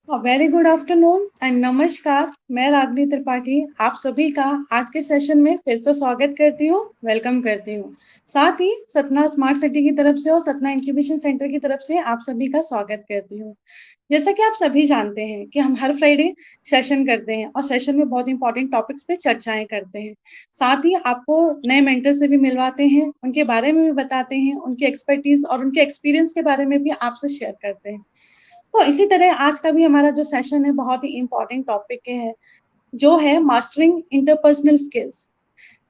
Very good afternoon and नमस्कार। मैं रागनी त्रिपाठी आप सभी का आज के सेशन में फिर से स्वागत करती हूँ, वेलकम करती हूँ। साथ ही सतना स्मार्ट सिटी की तरफ से और सतना इंक्यूबेशन सेंटर की तरफ से आप सभी का स्वागत करती हूँ। जैसा कि आप सभी जानते हैं कि हम हर फ्राइडे सेशन करते हैं और सेशन में बहुत इंपॉर्टेंट टॉपिक्स पे चर्चाएं करते हैं। साथ ही आपको नए मेंटर से भी मिलवाते हैं, उनके बारे में भी बताते हैं, उनकी एक्सपर्टीज और उनके एक्सपीरियंस के बारे में भी आपसे शेयर करते हैं। तो इसी तरह आज का भी हमारा जो सेशन है बहुत ही इंपॉर्टेंट टॉपिक है, जो है mastering interpersonal skills.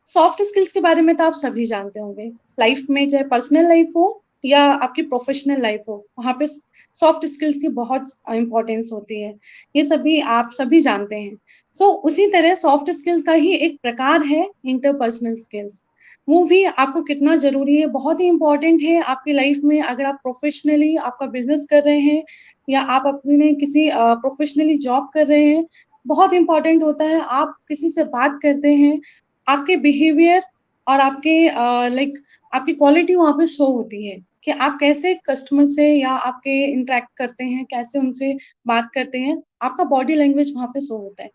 Soft skills के बारे में तो आप सभी जानते होंगे। लाइफ में चाहे पर्सनल लाइफ हो या आपकी प्रोफेशनल लाइफ हो, वहां पे सॉफ्ट स्किल्स की बहुत इंपॉर्टेंस होती है। ये सभी आप सभी जानते हैं। उसी तरह सॉफ्ट स्किल्स का ही एक प्रकार है इंटरपर्सनल स्किल्स। वो भी आपको कितना जरूरी है, बहुत ही इंपॉर्टेंट है आपकी लाइफ में। अगर आप प्रोफेशनली आपका बिजनेस कर रहे हैं या आप अपने किसी प्रोफेशनली जॉब कर रहे हैं, बहुत इंपॉर्टेंट होता है आप किसी से बात करते हैं, आपके बिहेवियर और आपके आपकी क्वालिटी वहां पे शो होती है कि आप कैसे कस्टमर से या आपके इंटरेक्ट करते हैं, कैसे उनसे बात करते हैं। आपका बॉडी लैंग्वेज वहां पे शो होता है।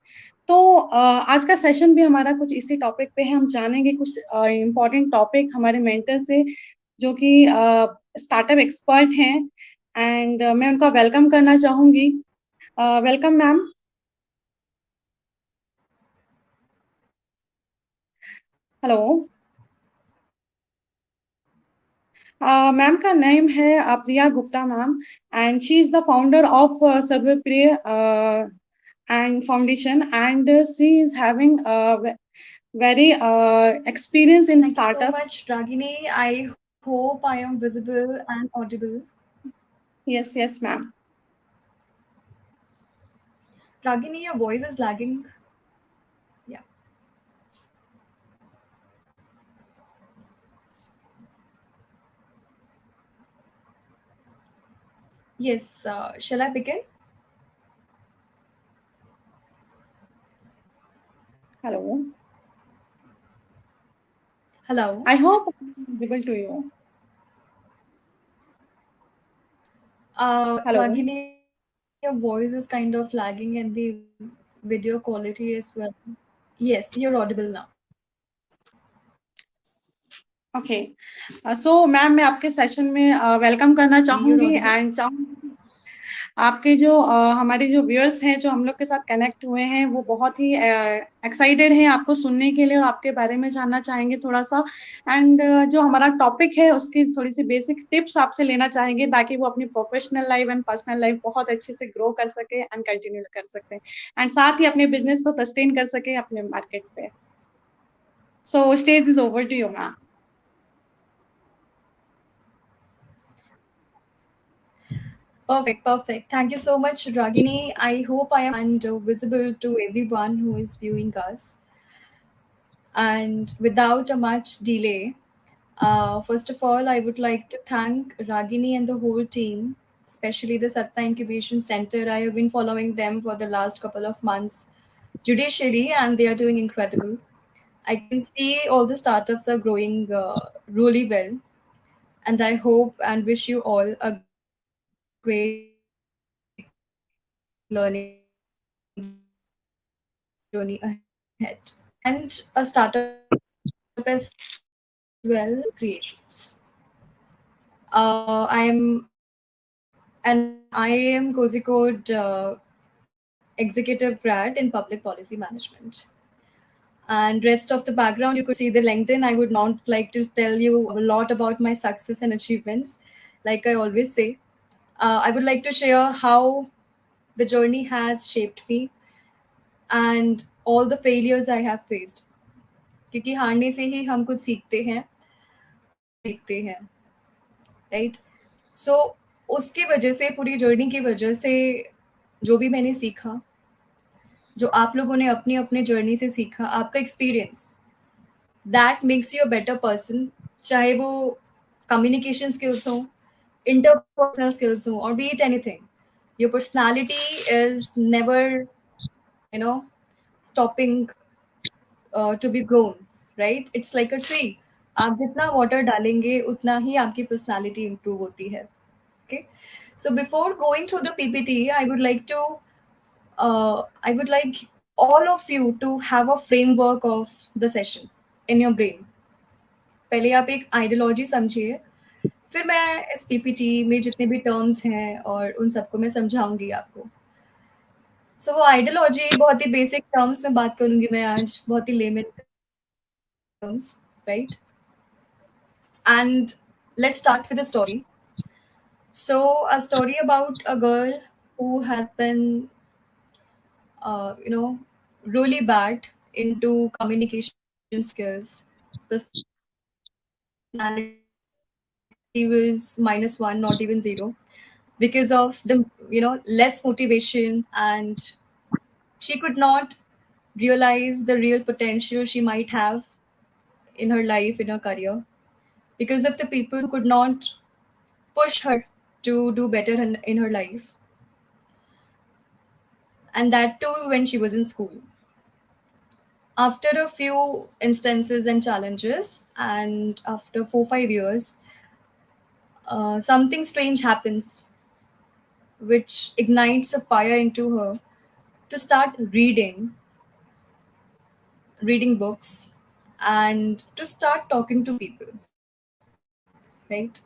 तो आज का सेशन भी हमारा कुछ इसी टॉपिक पे है। हम जानेंगे कुछ इम्पोर्टेंट टॉपिक हमारे मेंटर से, जो कि स्टार्टअप एक्सपर्ट हैं। एंड मैं उनका वेलकम करना चाहूंगी। Welcome ma'am. हेलो। मैम का नेम है Priya Gupta ma'am, and she is the founder of Sarvapriya and foundation, and she is having a very experience in Thank you so startup. much, Ragini. I hope I am visible and audible. Yes ma'am. Ragini, your voice is lagging. Yeah. Yes. Shall I begin? Hello. Hello. I hope I'm able to you. Hello. Ragini, your voice is kind of lagging and the video quality as well. Yes, you're audible now. Okay. So ma'am, मैं आपके session में welcome करना You're चाहूंगी audible. And आपके जो हमारे जो viewers हैं जो हम लोग के साथ कनेक्ट हुए हैं, वो बहुत ही एक्साइटेड हैं आपको सुनने के लिए और आपके बारे में जानना चाहेंगे थोड़ा सा। एंड जो हमारा टॉपिक है उसकी थोड़ी सी बेसिक टिप्स आपसे लेना चाहेंगे, ताकि वो अपनी professional life and personal life बहुत अच्छे से ग्रो कर सके एंड कंटिन्यू कर सकते हैं, एंड साथ ही अपने बिजनेस को सस्टेन कर सके अपने मार्केट पे। So stage is over to you ma'am. Perfect. Thank you so much, Ragini. I hope I am and visible to everyone who is viewing us. And without a much delay, first of all, I would like to thank Ragini and the whole team, especially the Satna Incubation Center. I have been following them for the last couple of months judicially, and they are doing incredible. I can see all the startups are growing really well, and I hope and wish you all a great learning journey ahead. And a startup as well, creations. I am Cozy Code executive grad in public policy management. And rest of the background, you could see the LinkedIn. I would not like to tell you a lot about my success and achievements, like I always say. I would like to share how the journey has shaped me and all the failures I have faced. क्योंकि हारने से ही हम कुछ सीखते हैं, सीखते हैं, right? सो उसकी वजह से, पूरी जर्नी की वजह से जो भी मैंने सीखा, जो आप लोगों ने अपने अपने जर्नी से सीखा, आपका experience, that makes you a better person. चाहे वो कम्युनिकेशन स्किल्स हो, इंटरपर्सनल स्किल्स हो, और be it anything, your personality is never stopping to be grown, right? It's like a tree. आप जितना वाटर डालेंगे उतना ही आपकी पर्सनालिटी इम्प्रूव होती है. Okay. So before going through the PPT, I would like to I would like all of you to have a framework of the session in your brain. पहले आप एक आइडियोलॉजी समझिए, फिर मैं इस पीपीटी में जितने भी टर्म्स हैं और उन सबको मैं समझाऊंगी आपको. सो वो आइडियोलॉजी बहुत ही बेसिक टर्म्स में बात करूंगी मैं आज, बहुत ही layman terms, right. And let's start with a story. So a story about a girl who has been really bad into communication skills. Personality was -1, not even 0, because of the less motivation, and she could not realize the real potential she might have in her life, in her career, because of the people who could not push her to do better in her life, and that too when she was in school. After a few instances and challenges, and after 4 5 years, something strange happens, which ignites a fire into her to start reading books, and to start talking to people, right?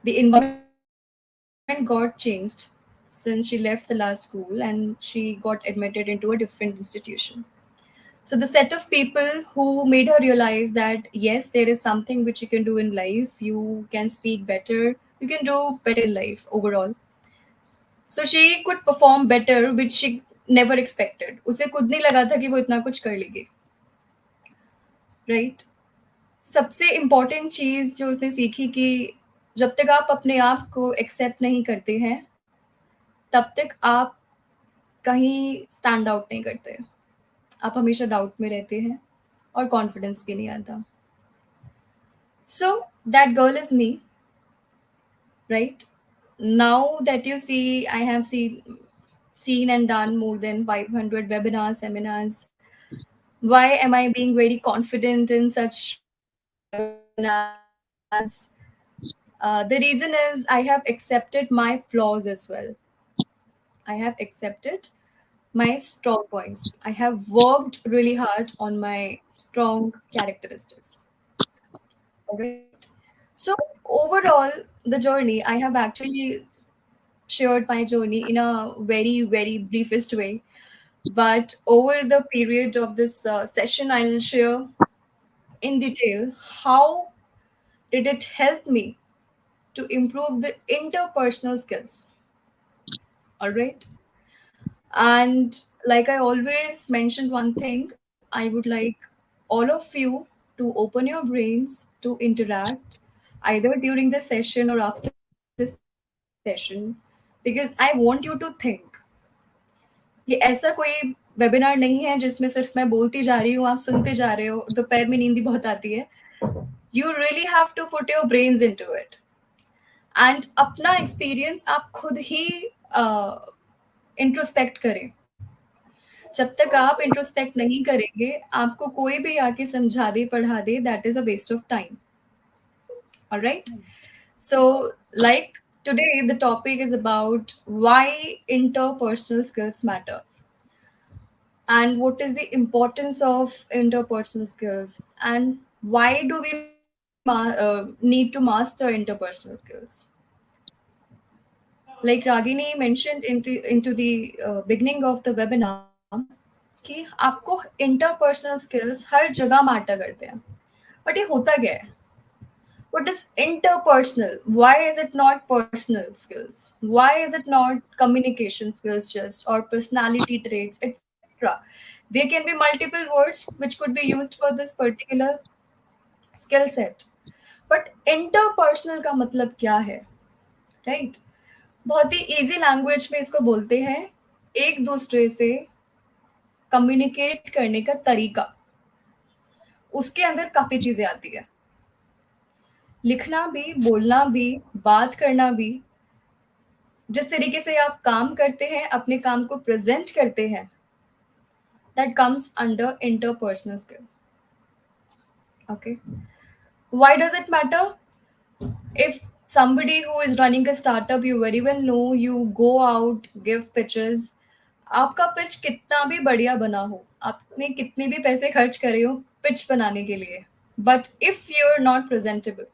The environment got changed since she left the last school and she got admitted into a different institution. So the set of people who made her realize that yes, there is something which you can do in life. You can speak better. You can do better in life overall. So she could perform better, which she never expected. उसे खुद नहीं लगा था कि वो इतना कुछ कर लेगी, राइट. सबसे इम्पोर्टेंट चीज़ जो उसने सीखी कि जब तक आप अपने आप को एक्सेप्ट नहीं करते हैं, तब तक आप कहीं स्टैंड आउट नहीं करते. आप हमेशा डाउट में रहते हैं और कॉन्फिडेंस भी नहीं आता. So that girl is me, right. Now that you see, I have seen and done more than 500 webinars, seminars. Why am I being very confident in such webinars? The reason is I have accepted my flaws as well. I have accepted my strong points. I have worked really hard on my strong characteristics. All right. So overall, the journey, I have actually shared my journey in a very, very briefest way. But over the period of this session, I'll share in detail how did it help me to improve the interpersonal skills. All right. And like I always mentioned one thing, I would like all of you to open your brains to interact either during the session or after the session, because I want you to think. ये ऐसा कोई webinar नहीं है जिसमें सिर्फ मैं बोलती जा रही हूँ, आप सुनते जा रहे हो, दोपहर में नींद भी बहुत आती है. You really have to put your brains into it. And अपना एक्सपीरियंस आप खुद ही इंट्रोस्पेक्ट करें. जब तक आप इंट्रोस्पेक्ट नहीं करेंगे, आपको कोई भी आके समझा दे, पढ़ा दे, that is a waste of time. Alright. So, like today, the topic is about why interpersonal skills matter, and what is the importance of interpersonal skills, and why do we need to master interpersonal skills. Like Ragini mentioned into the beginning of the webinar कि आपको interpersonal skills हर जगह matter करते हैं. But ये होता क्या है? What is interpersonal? Why is it not personal skills? Why is it not communication skills just, or personality traits, etc.? There can be multiple words which could be used for this particular skill set. But interpersonal का मतलब क्या है? Right? बहुत ही easy language में इसको बोलते हैं एक दूसरे से कम्युनिकेट करने का तरीका. उसके अंदर काफी चीजें आती है. लिखना भी, बोलना भी, बात करना भी, जिस तरीके से आप काम करते हैं, अपने काम को प्रेजेंट करते हैं, that comes under interpersonal skill. Okay. Why does it matter? If somebody who is running a startup, you very well know, you go out, give pitches, आपका पिच कितना भी बढ़िया बना हो, आपने कितने भी पैसे खर्च करे हो पिच बनाने के लिए, but if you are not presentable,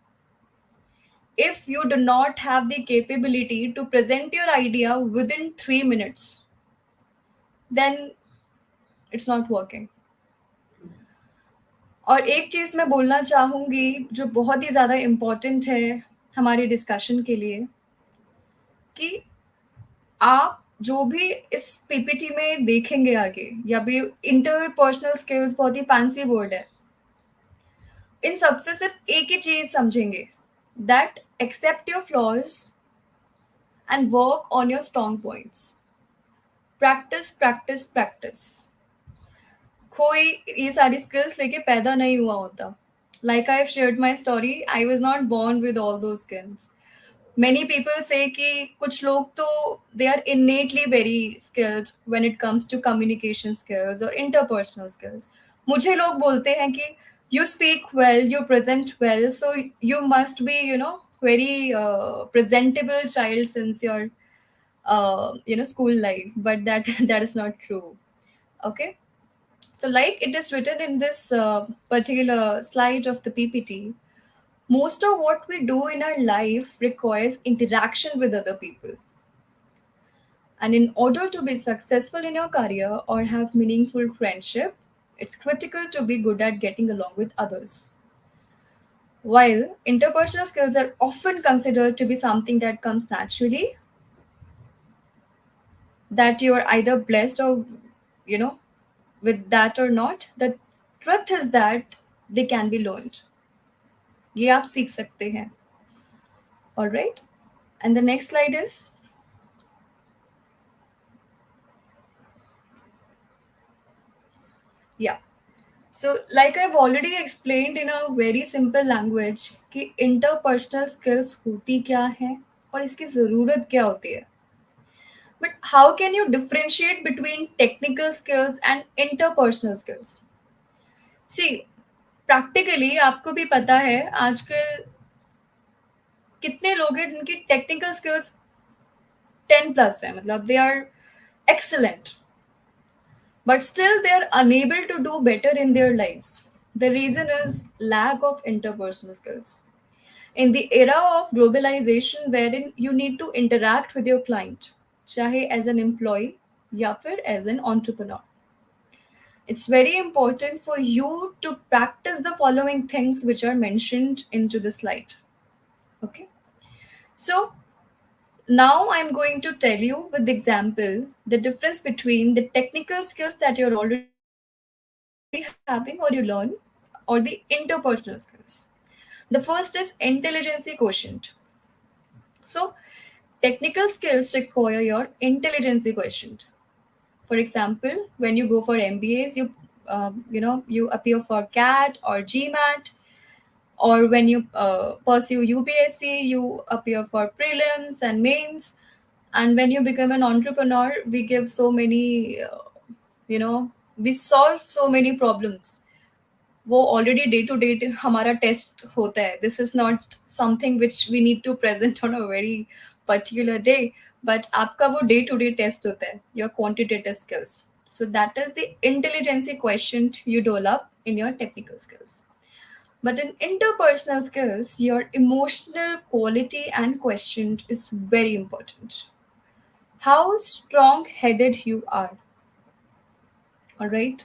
if you do not have the capability to present your idea within 3 minutes, then it's not working. और एक चीज़ मैं बोलना चाहूँगी जो बहुत ही ज़्यादा इम्पोर्टेंट है हमारे डिस्कशन के लिए, कि आप जो भी इस पीपीटी में देखेंगे आगे, या भी इंटरपर्सनल स्किल्स बहुत ही फैंसी वर्ड है, इन सबसे सिर्फ एक ही चीज़ समझेंगे, that except your flaws and work on your strong points. Practice practice practice. कोई ये सारी स्किल्स लेके पैदा नहीं हुआ होता. Like I have shared my story, I was not born with all those skills. Many people say कि कुछ लोग तो they are innately very skilled when it comes to communication skills और इंटरपर्सनल स्किल्स. मुझे लोग बोलते हैं कि you speak well, you present well, so you must be very presentable child since your school life, but that that is not true. Okay, so like it is written in this particular slide of the PPT, most of what we do in our life requires interaction with other people. And in order to be successful in your career or have meaningful friendship, it's critical to be good at getting along with others. While interpersonal skills are often considered to be something that comes naturally, that you are either blessed or, you know, with that or not, the truth is that they can be learned. ये आप सीख सकते हैं. All right. And the next slide is, yeah. So, like I've already explained in a very simple language कि interpersonal skills होती क्या है और इसकी ज़रूरत क्या होती है. But how can you differentiate between technical skills and interpersonal skills? See, practically आपको भी पता है आजकल कितने लोग हैं जिनकी टेक्निकल स्किल्स 10 प्लस है, मतलब they are excellent, but still they are unable to do better in their lives. The reason is lack of interpersonal skills. In the era of globalization wherein you need to interact with your client, चाहे as an employee या फिर as an entrepreneur, it's very important for you to practice the following things which are mentioned into the slide. Okay, so now I'm going to tell you with example the difference between the technical skills that you're already having or you learn, or the interpersonal skills. The first is intelligence quotient. So, technical skills require your intelligence quotient. For example, when you go for MBAs, you appear for CAT or GMAT, or when you pursue UPSC, you appear for prelims and mains. And when you become an entrepreneur, we give so many, we solve so many problems. वो already day to day हमारा test होता है. This is not something which we need to present on a very particular day, but आपका वो day to day test होता है, your quantitative skills. So that is the intelligency question you develop in your technical skills. But in interpersonal skills, your emotional quality and question is very important. How strong headed you are. All right.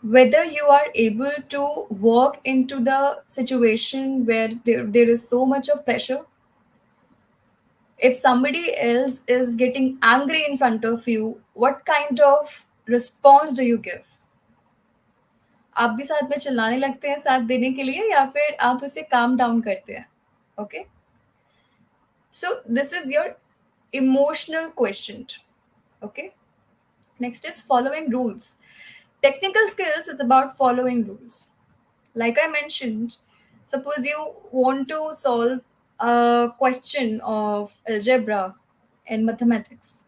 Whether you are able to work into the situation where there is so much of pressure. If somebody else is getting angry in front of you, what kind of response do you give? आप भी साथ में चिल्लाने लगते हैं साथ देने के लिए, या फिर आप उसे काम डाउन करते हैं? Okay, so this is your emotional quotient. Okay, next is following rules. Technical skills is about following rules. Like I mentioned, suppose you want to solve a question of algebra in mathematics,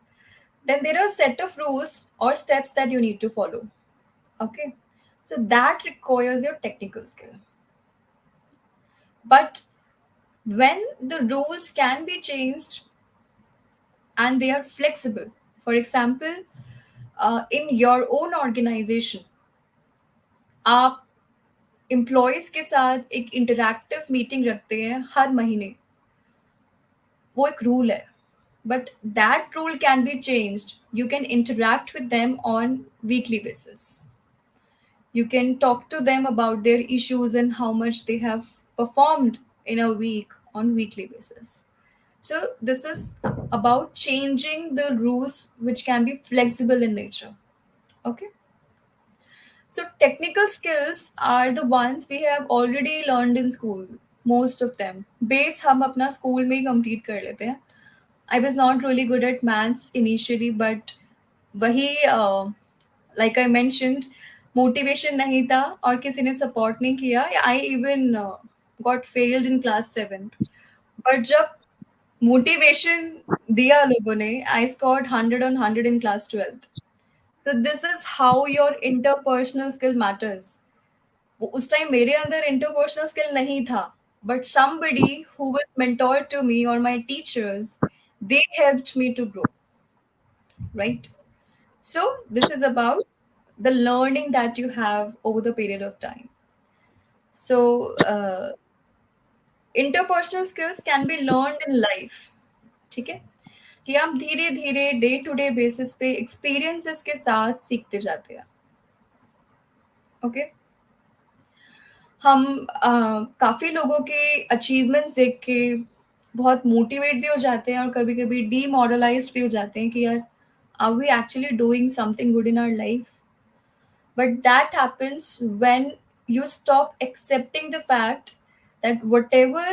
then there are a set of rules or steps that you need to follow. Okay, so that requires your technical skill. But when the rules can be changed and they are flexible, for example, in your own organization आप employees के साथ एक interactive meeting रखते हैं हर महीने. वो एक rule है, but that rule can be changed. You can interact with them on weekly basis. You can talk to them about their issues and how much they have performed in a week on weekly basis. So this is about changing the rules which can be flexible in nature. Okay. So technical skills are the ones we have already learned in school. Most of them. Base हम अपना school में ही complete कर लेते हैं. I was not really good at maths initially, but वही like I mentioned, motivation नहीं था और किसी ने support नहीं किया. I even got failed in class 7th. But जब motivation दिया लोगों ने, I scored 100 on 100 in class 12th. So this is how your interpersonal skill matters. उस टाइम मेरे अंदर interpersonal skill नहीं था, but somebody who was mentor to me or my teachers, they helped me to grow, right? So this is about the learning that you have over the period of time. So interpersonal skills can be learned in life. ठीक है, कि आप धीरे धीरे day to day basis पे experiences के साथ सीखते जाते हैं. ओके. हम काफ़ी लोगों के अचीवमेंट्स देख के बहुत मोटिवेट भी हो जाते हैं और कभी-कभी डीमोरलाइज़्ड भी हो जाते हैं कि यार, are we actually doing something good in our life? But that happens when you stop accepting the fact that whatever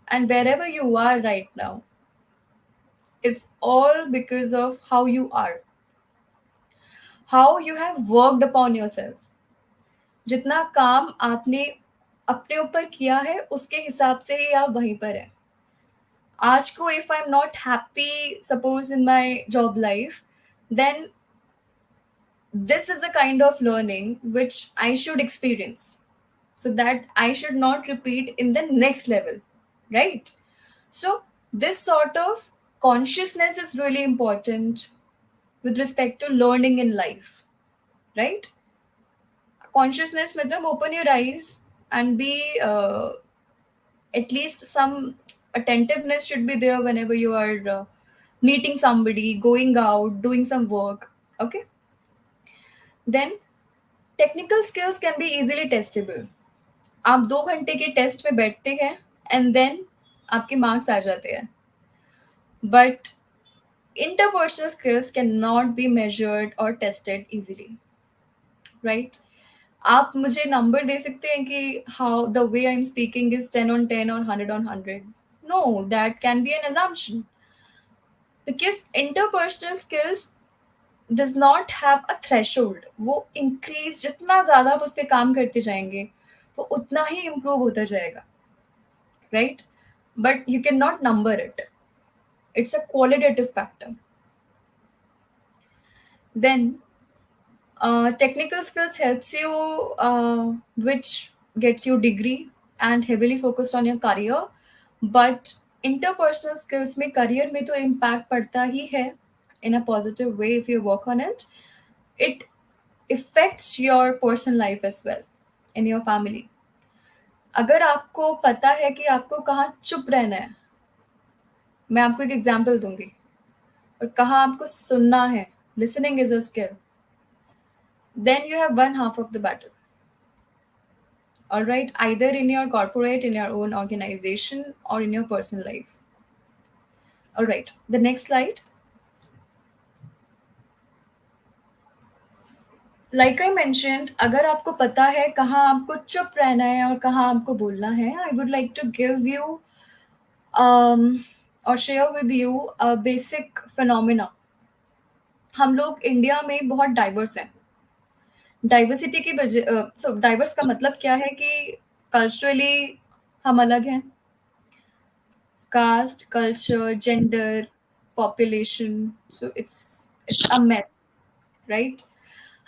and wherever you are right now is all because of how you are, how you have worked upon yourself. जितना काम आपने अपने ऊपर किया है उसके हिसाब से ही आप वहीं पर हैं. आज को if I am not happy suppose in my job life, then this is a kind of learning which I should experience so that I should not repeat in the next level, right? So this sort of consciousness is really important with respect to learning in life, right? Consciousness matlab open your eyes and be at least some attentiveness should be there whenever you are meeting somebody, going out, doing some work. Okay. Then technical skills can be easily testable. आप 2 घंटे के test में बैठते हैं and then आपके marks आ जाते हैं. But interpersonal skills cannot be measured or tested easily, right? आप मुझे नंबर दे सकते हैं कि how the way I'm speaking is 10 on 10 or 100 on 100. No, that can be an assumption. Because interpersonal skills does not have a threshold. वो increase जितना ज़्यादा आप उस पे काम करते जाएंगे, वो उतना ही improve होता जाएगा, right? But you cannot number it. It's a qualitative factor. Then technical skills helps you, which gets you degree and heavily focused on your career. But interpersonal skills में career में तो impact पड़ता ही है in a positive way if you work on it. It affects your personal life as well in your family. अगर आपको पता है कि आपको कहाँ चुप रहना है, मैं आपको एक एग्जाम्पल दूंगी, और कहाँ आपको सुनना है, listening is a skill, then you have one half of the battle. All right, either in your corporate, in your own organization, or in your personal life. All right, the next slide. Like I mentioned, अगर आपको पता है कहाँ आपको चुप रहना है और कहाँ आपको बोलना है, I would like to give you or share with you a basic phenomena. हम लोग इंडिया में बहुत डाइवर्स हैं. डाइवर्सिटी की वजह सो डाइवर्स का मतलब क्या है कि कल्चरली हम अलग हैं. Caste, culture, gender, population, so it's a mess, right?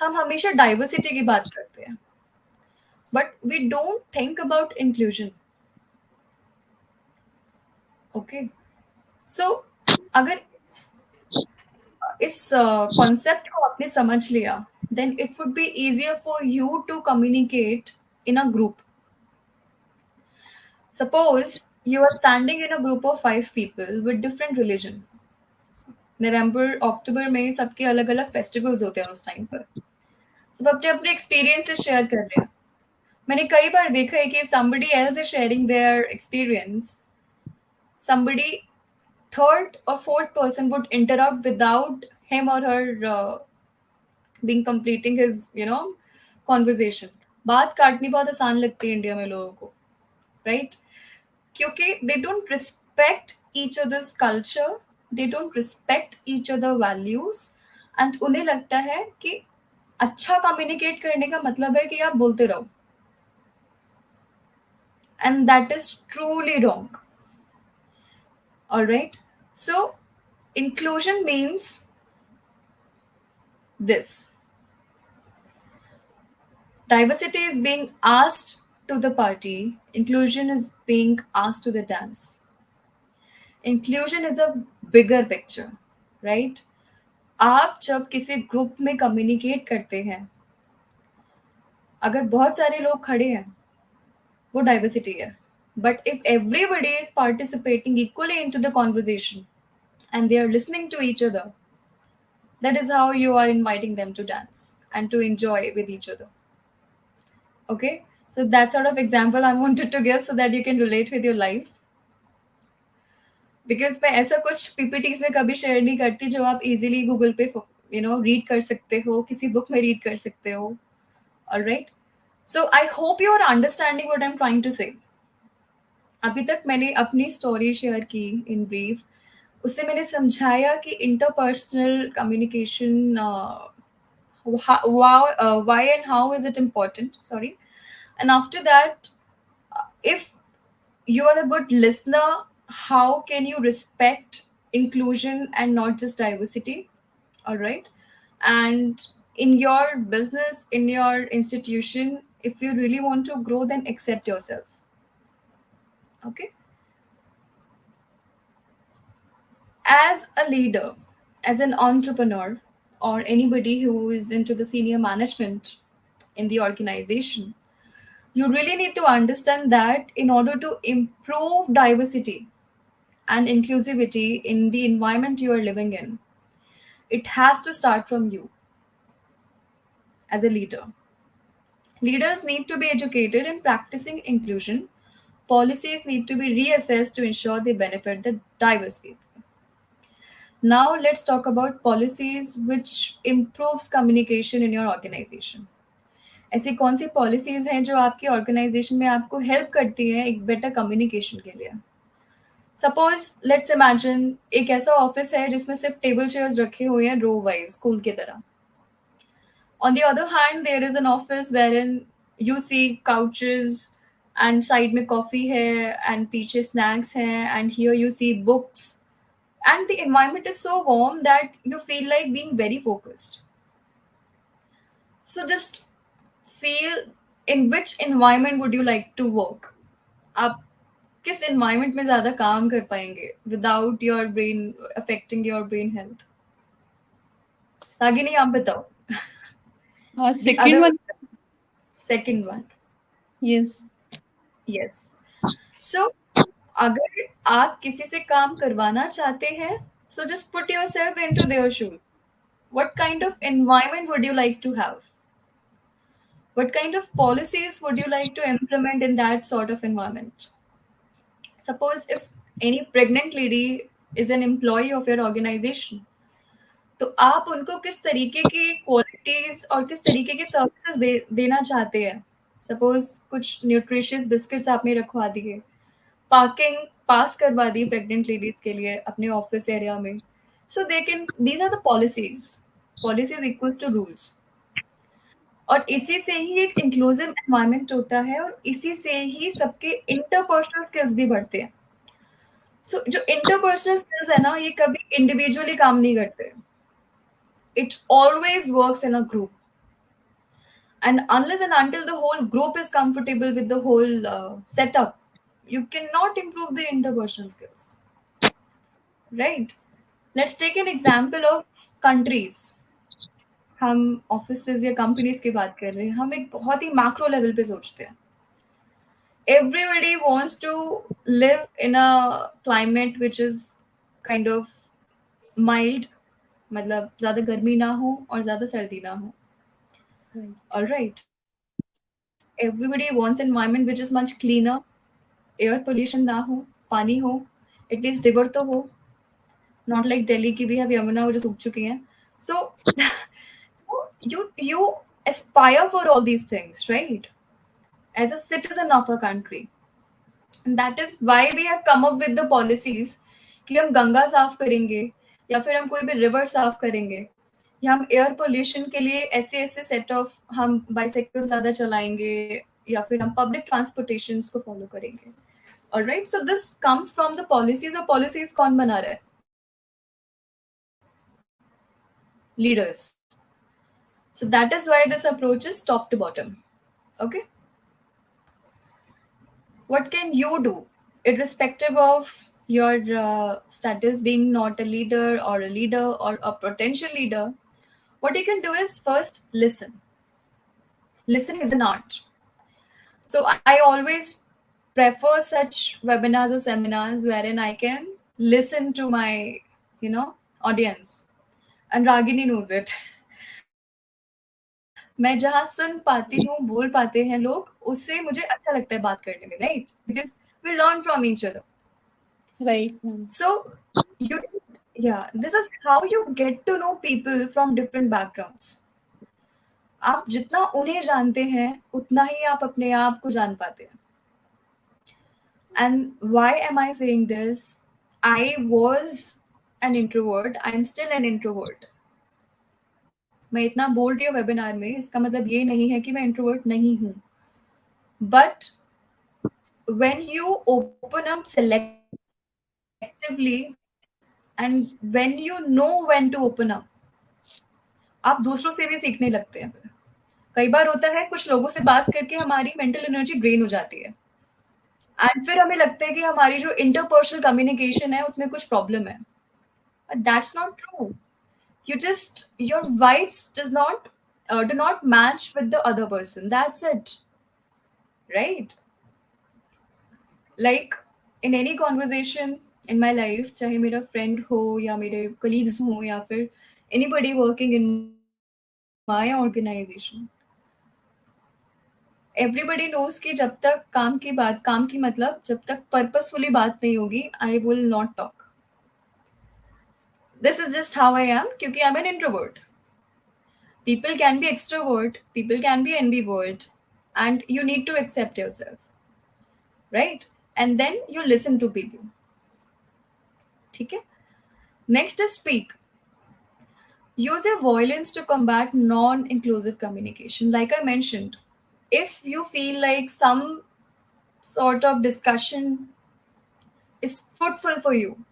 हम हमेशा डाइवर्सिटी की बात करते हैं, but we don't think about inclusion. Okay, so अगर इस कॉन्सेप्ट को आपने समझ लिया, then it would be easier for you to communicate in a group. Suppose you are standing in a group of 5 people with different religion. नवंबर अक्टूबर में सबके अलग अलग फेस्टिवल्स होते हैं उस टाइम पर, सब अपने अपने एक्सपीरियंसेस शेयर कर रहे हैं. मैंने कई बार देखा है कि if somebody else is sharing their experience, somebody third or fourth person would interrupt without him or her being completing his conversation. बात काटनी बहुत आसान लगती है इंडिया में लोगों को, राइट? क्योंकि they don't respect each others culture, they don't respect each other values, and उन्हें लगता है कि अच्छा कम्युनिकेट करने का मतलब है कि आप बोलते रहो, and that is truly wrong. Alright, so inclusion means this: diversity is being asked to the party, inclusion is being asked to the dance. Inclusion is a bigger picture, right? आप जब किसी ग्रुप में communicate करते हैं, अगर बहुत सारे लोग खड़े हैं, वो डाइवर्सिटी है. But if everybody is participating equally in to the conversation and they are listening to each other, that is how you are inviting them to dance and to enjoy with each other. Okay, so that sort of example I wanted to give so that you can relate with your life. Because मैं ऐसा कुछ PPTs में कभी share नहीं करती जो आप easily Google पे रीड कर सकते हो, किसी बुक में रीड कर सकते हो. Alright, so I hope you are understanding what I am trying to say. अभी तक मैंने अपनी स्टोरी शेयर की इन ब्रीफ, उससे मैंने समझाया कि interpersonal communication why and how is it important, sorry. And after that, if you are a good listener, how can you respect inclusion and not just diversity? All right. And in your business, in your institution, if you really want to grow, then accept yourself. Okay. As a leader, as an entrepreneur, or anybody who is into the senior management in the organization, you really need to understand that in order to improve diversity and inclusivity in the environment you are living in, it has to start from you as a leader. Leaders need to be educated in practicing inclusion. Policies need to be reassessed to ensure they benefit the diverse people. Now let's talk about policies which improves communication in your organization. ऐसी कौन सी policies हैं जो आपकी organisation में आपको help करती है एक बेटर कम्युनिकेशन के लिए? सपोज लेट्स इमेजिन एक ऐसा ऑफिस है जिसमें सिर्फ टेबल चेयर्स रखे हुए हैं रो वाइज, स्कूल की तरह. On the other hand, there is an office wherein you see couches and side में coffee है and पीछे snacks हैं and here you see books and the environment is so warm that you feel like being very focused. So just feel in which environment would you like to work? आप किस environment में ज़्यादा काम कर पाएंगे without your brain affecting your brain health? Ragini, आप बताओ. The second other one. second one. Yes. Yes. So अगर आप किसी से काम करवाना चाहते हैं, so just put yourself into their shoes. What kind of environment would you like to have? What kind of policies would you like to implement in that sort of environment? Suppose if any pregnant lady is an employee of your organization, तो आप उनको किस तरीके की qualities और किस तरीके के सर्विसेज देना चाहते हैं? सपोज कुछ न्यूट्रिशियस बिस्किट्स आपने रखवा दिए, पार्किंग पास करवा दी प्रेग्नेंट लेडीज के लिए अपने ऑफिस एरिया में. So they can, these are the policies. Policies equals to rules. और इसी से ही एक इंक्लूसिव एनवायरनमेंट होता है और इसी से ही सबके इंटरपर्सनल स्किल्स भी बढ़ते हैं. सो जो इंटरपर्सनल स्किल्स है ना, ये कभी इंडिविजुअली काम नहीं करते. It always works in a group. And unless and until the whole group is comfortable with the whole setup, you cannot improve the interpersonal skills. Right? Let's take an example of countries. हम offices या companies की बात कर रहे हैं, हम एक बहुत ही मैक्रो लेवल पे सोचते हैं. Everybody wants to live in a climate which is kind of mild, मतलब ज़्यादा गर्मी ना हो और ज़्यादा सर्दी ना हो. Right. All right. Everybody wants an environment which is much cleaner, air pollution ना हो, पानी हो, at least river तो हो, not like Delhi की भी have यमुना वो जो सूख चुकी हैं. So, so you aspire for all these things, right? As a citizen of a country. And that is why we have come up with the policies कि हम गंगा साफ करेंगे या फिर हम कोई भी रिवर साफ करेंगे या हम एयर पोल्यूशन के लिए ऐसे ऐसे सेट ऑफ हम बाइसाइकिल ज़्यादा चलाएंगे या फिर हम पब्लिक ट्रांसपोर्टेशन को फॉलो करेंगे. Alright, so this comes from the policies. और पॉलिसीज कौन बना रहा है? Leaders. So that is why this approach is top to bottom. Okay. What can you do, irrespective of your status being not a leader or a leader or a potential leader? What you can do is first listen. Listening is an art. So I always prefer such webinars or seminars wherein I can listen to my, audience. And Ragini knows it. मैं जहाँ सुन पाती हूँ, बोल पाते हैं लोग, उससे मुझे अच्छा लगता है बात करने में, right? Because we learn from each other. Right, ma'am. So you, yeah, this is how you get to know people from different backgrounds. आप जितना उन्हें जानते हैं, उतना ही आप अपने आप को जान पाते हैं. And why am I saying this? I was an introvert. I am still an introvert. मैं इतना बोल रही हूँ वेबिनार में, इसका मतलब ये नहीं है कि मैं इंट्रोवर्ट नहीं हूँ. But when you open up selectively and when you know when to open up, आप दूसरों से भी सीखने लगते हैं. फिर कई बार होता है कुछ लोगों से बात करके हमारी मेंटल एनर्जी ड्रेन हो जाती है एंड फिर हमें लगता है कि हमारी जो इंटरपर्सनल कम्युनिकेशन है उसमें कुछ प्रॉब्लम है. But that's not true. You just, your vibes does not do not match with the other person. That's it, right? Like in any conversation in my life, चाहे मेरा friend हो या मेरे colleagues हो या फिर anybody working in my organization, everybody knows कि जब तक काम की मतलब जब तक purposefully बात नहीं होगी, I will not talk. This is just how I am क्योंकि I'm an introvert. People can be extrovert, people can be ambivert, and you need to accept yourself, right? And then you listen to people. ठीक है. Next is speak. Use your violence to combat non-inclusive communication. Like I mentioned, if you feel like some sort of discussion is fruitful for you,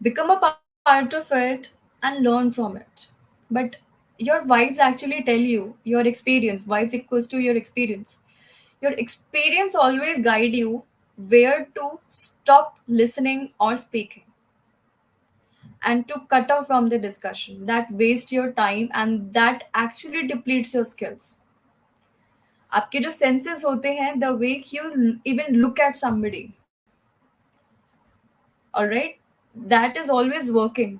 become a part of it and learn from it. But your vibes actually tell you your experience. Vibes equals to your experience. Your experience always guide you where to stop listening or speaking and to cut off from the discussion that waste your time and that actually depletes your skills. आपके जो senses होते हैं, the way you even look at somebody, all right, that is always working.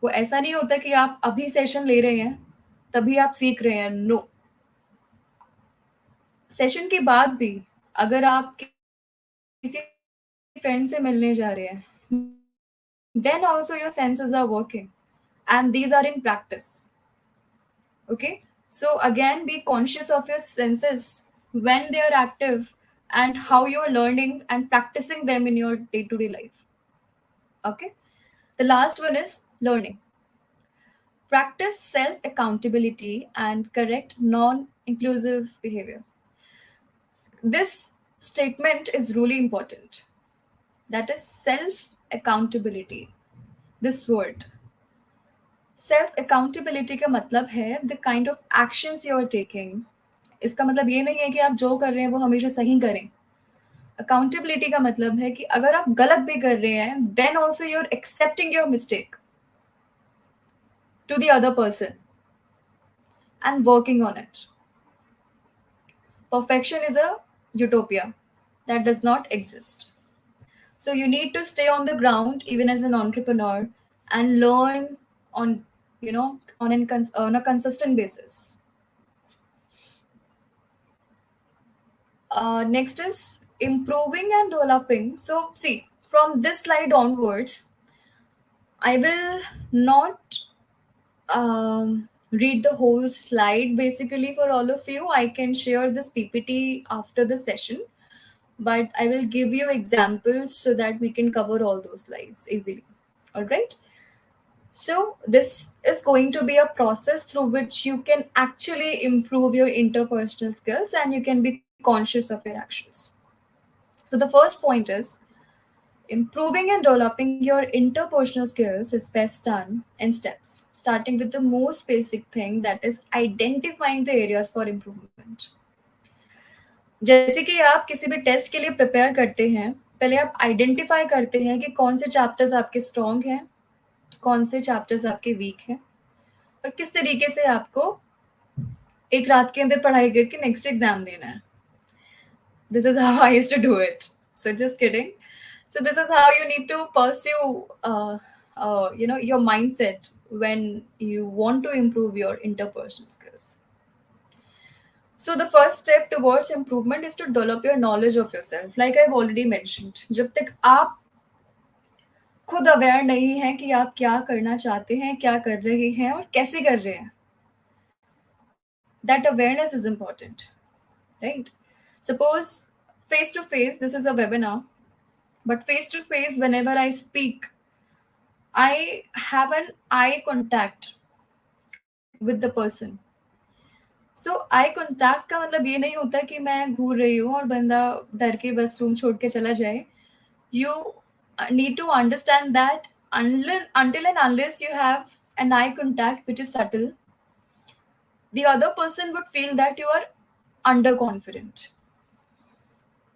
वो ऐसा नहीं होता कि आप अभी सेशन ले रहे हैं तभी आप सीख रहे हैं. नो, सेशन के बाद भी अगर आप किसी फ्रेंड से मिलने जा रहे हैं, then also your senses are working and these are in practice. Okay, so again be conscious of your senses when they are active and how you are learning and practicing them in your day-to-day life. Okay, the last one is learning. Practice self accountability and correct non inclusive behavior. This statement is really important. That is self accountability. This word. Self accountability का मतलब है the kind of actions you are taking. इसका मतलब ये नहीं है कि आप जो कर रहे हैं वो हमेशा सही करें. Accountability का मतलब है कि अगर आप गलत भी कर रहे हैं, then also you're accepting your mistake. to the other person and working on it. Perfection is a utopia that does not exist. So you need to stay on the ground even as an entrepreneur and learn on, on a consistent basis. Next is improving and developing. So see, from this slide onwards, I will not read the whole slide basically for all of you. I can share this PPT after the session, but I will give you examples so that we can cover all those slides easily. All right. So this is going to be a process through which you can actually improve your interpersonal skills and you can be conscious of your actions. So the first point is improving and developing your interpersonal skills is best done in steps, starting with the most basic thing, that is identifying the areas for improvement. जैसे कि आप किसी भी test के लिए prepare करते हैं, पहले आप आइडेंटिफाई करते हैं कि कौन से चैप्टर्स आपके स्ट्रॉन्ग हैं, कौन से चैप्टर्स आपके वीक हैं, और किस तरीके से आपको एक रात के अंदर पढ़ाई करके नेक्स्ट एग्जाम देना है. This is how I used to do it. So just kidding. So this is how you need to pursue, your mindset when you want to improve your interpersonal skills. So the first step towards improvement is to develop your knowledge of yourself. Like I've already mentioned, जब तक आप खुद aware नहीं है कि आप क्या करना चाहते हैं, क्या कर रहे हैं और कैसे कर रहे हैं, that awareness is important, right? Suppose face to face, this is a webinar, but face to face, whenever I speak, I have an eye contact with the person. So eye contact का मतलब ये नहीं होता कि मैं घूर रही हूँ और बंदा डर के बस रूम छोड़ के चला जाए. You need to understand that until and unless you have an eye contact which is subtle, the other person would feel that you are underconfident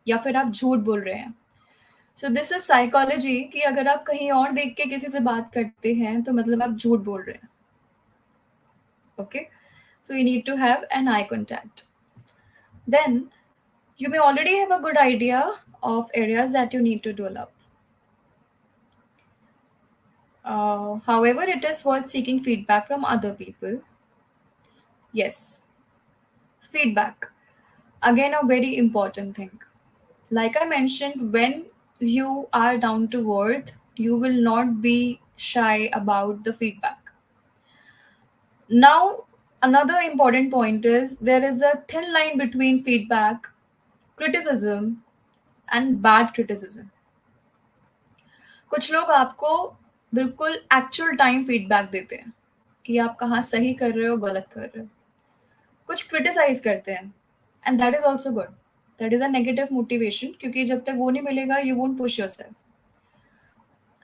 या फिर आप झूठ बोल रहे हैं. सो दिस इज साइकोलॉजी कि अगर आप कहीं और देख के किसी से बात करते हैं तो मतलब आप झूठ बोल रहे हैं. Okay, so you need to have an eye contact. Then you may already have a good idea of areas that you need to develop. However, it is worth seeking feedback from other people. Yes, feedback. Again, a very important thing. Like I mentioned, when you are down to earth, you will not be shy about the feedback. Now, another important point is there is a thin line between feedback, criticism, and bad criticism. कुछ लोग आपको बिल्कुल actual time feedback देते हैं कि आप कहाँ सही कर रहे हो, गलत कर रहे हो. कुछ क्रिटिसाइज करते हैं and that is also good. That is a negative motivation, क्योंकि जब तक वो नहीं मिलेगा you won't push yourself.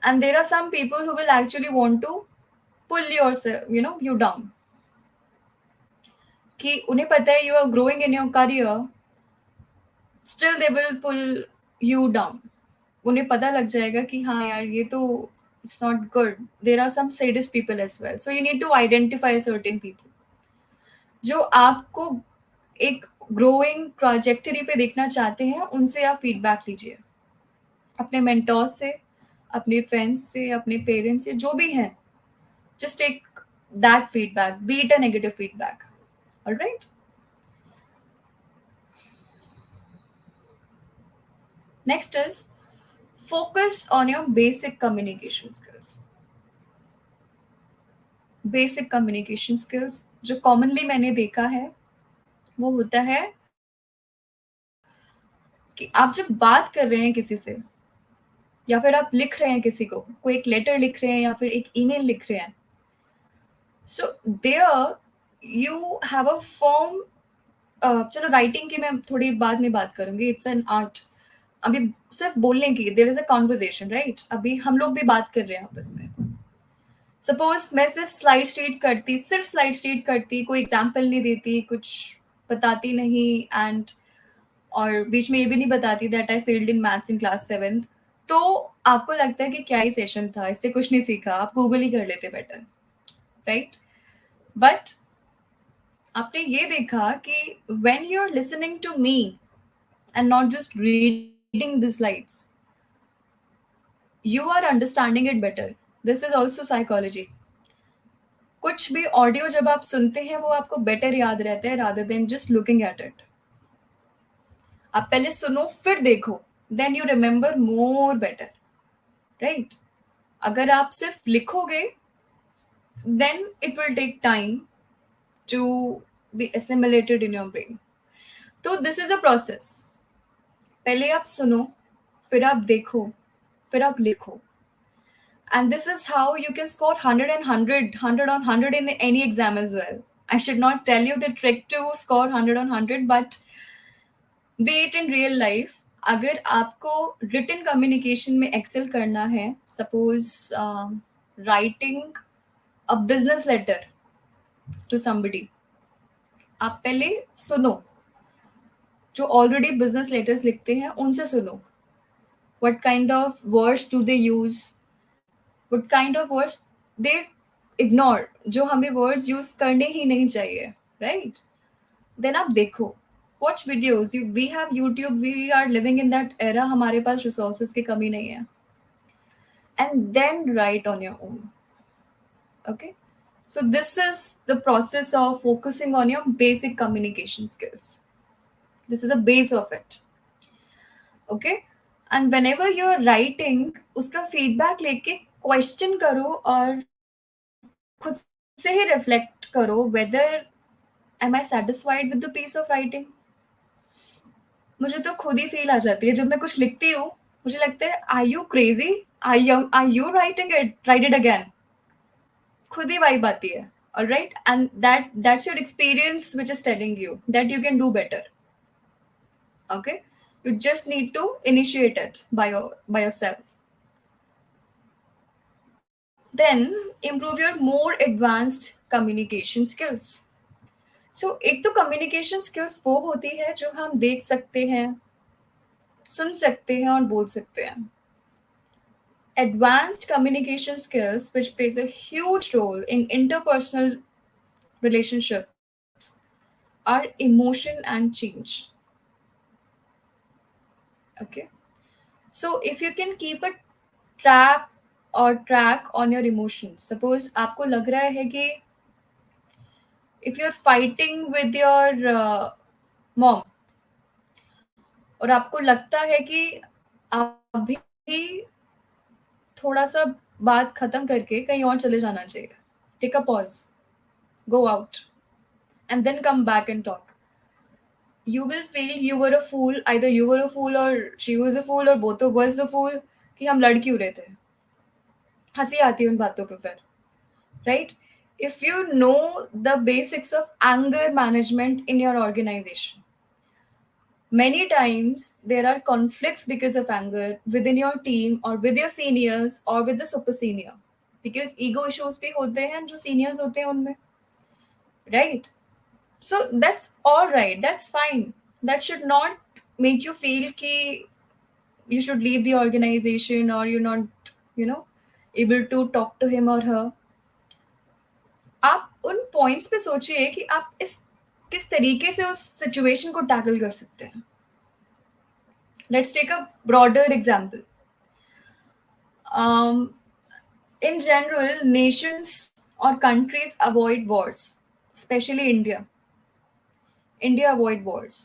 And there are some people who will actually want to pull yourself, you down, कि उन्हें पता है you are growing in your career, still they will pull you down. उन्हें पता लग जाएगा कि हाँ यार ये तो it's not good. There are some sadist people as well. So you need to identify certain people जो आपको एक ग्रोइंग ट्रैजेक्टरी पे देखना चाहते हैं. उनसे आप फीडबैक लीजिए, अपने मेंटोर्स से, अपने फ्रेंड्स से, अपने पेरेंट्स से, जो भी हैं. Just take that feedback, be it a negative feedback. Alright. Next is focus on your basic communication skills. Basic communication skills जो कॉमनली मैंने देखा है वो होता है कि आप जब बात कर रहे हैं किसी से, या फिर आप लिख रहे हैं किसी को, कोई एक लेटर लिख रहे हैं या फिर एक ईमेल लिख रहे हैं, so there you have a firm. चलो राइटिंग की मैं थोड़ी बाद में बात करूंगी, इट्स एन आर्ट. अभी सिर्फ बोलने की, there is a conversation, right? अभी हम लोग भी बात कर रहे हैं आपस में. सपोज मैं सिर्फ स्लाइड्स रीड करती, कोई एग्जाम्पल नहीं देती, कुछ बताती नहीं, एंड और बीच में ये भी नहीं बताती that I failed in maths in class 7th, तो आपको लगता है कि क्या ही सेशन था, इससे कुछ नहीं सीखा, आप गूगल ही कर लेते बेटर, राइट? बट आपने ये देखा कि when you're listening to me and not just reading the slides, you are understanding it better. This is also psychology. कुछ भी ऑडियो जब आप सुनते हैं वो आपको बेटर याद रहता है rather than just looking at it. आप पहले सुनो फिर देखो, then you remember more better, right? अगर आप सिर्फ लिखोगे then it will take time to be assimilated in your brain. तो दिस इज अ प्रोसेस. पहले आप सुनो, फिर आप देखो, फिर आप लिखो. And this is how you can score 100 and 100 on 100 in any exam as well. I should not tell you the trick to score 100 on 100, but be it in real life, अगर आपको written communication में excel करना है, suppose writing a business letter to somebody, आप पहले सुनो, जो already business letters लिखते हैं उनसे सुनो. What kind of words do they use? What kind of words they ignore, जो हमें words use करने ही नहीं चाहिए, right? Then आप देखो, watch videos. We have YouTube. We are living in that era. हमारे पास resources की कमी नहीं है. And then write on your own. Okay. So this is the process of focusing on your basic communication skills. This is a base of it. Okay. And whenever you're writing, उसका feedback लेके question करो और खुद से ही reflect करो whether am I satisfied with the piece of writing. मुझे तो खुद ही फील आ जाती है जब मैं कुछ लिखती हूँ, मुझे लगता है are you crazy, are you writing it, right it again. खुद ही वाइब आती है. Alright, and that's your experience which is telling you that you can do better. Okay, you just need to initiate it by yourself. Then improve your more advanced communication skills. So एक तो communication skills वो होती है जो हम देख सकते हैं, सुन सकते हैं और बोल सकते हैं. Advanced communication skills, which plays a huge role in interpersonal relationships, are emotion and change. Okay, so if you can keep a track on your emotions. Suppose आपको लग रहा है कि if you're fighting with your mom और आपको लगता है कि अभी थोड़ा सा बात खत्म करके कहीं और चले जाना चाहिए, take a pause, go out and then come back and talk. You will feel you were a fool, either you were a fool or she was a fool or both of us the fool, कि हम लड़ क्यों रहे थे. हंसी आती है उन बातों पे फिर, right? If you know the basics of anger management in your organization, many times there are conflicts because of anger within your team or with your seniors or with the super senior, because ego issues भी होते हैं जो seniors होते हैं उनमें, right? So that's all right, that's fine. That should not make you feel ki you should leave the organization or you're not, able to talk to him or her. आप उन points पे सोचिए कि आप इस किस तरीके से उस सिचुएशन को टैकल कर सकते हैं. Let's take a broader example. In general, nations or countries avoid wars, especially India. India avoid wars.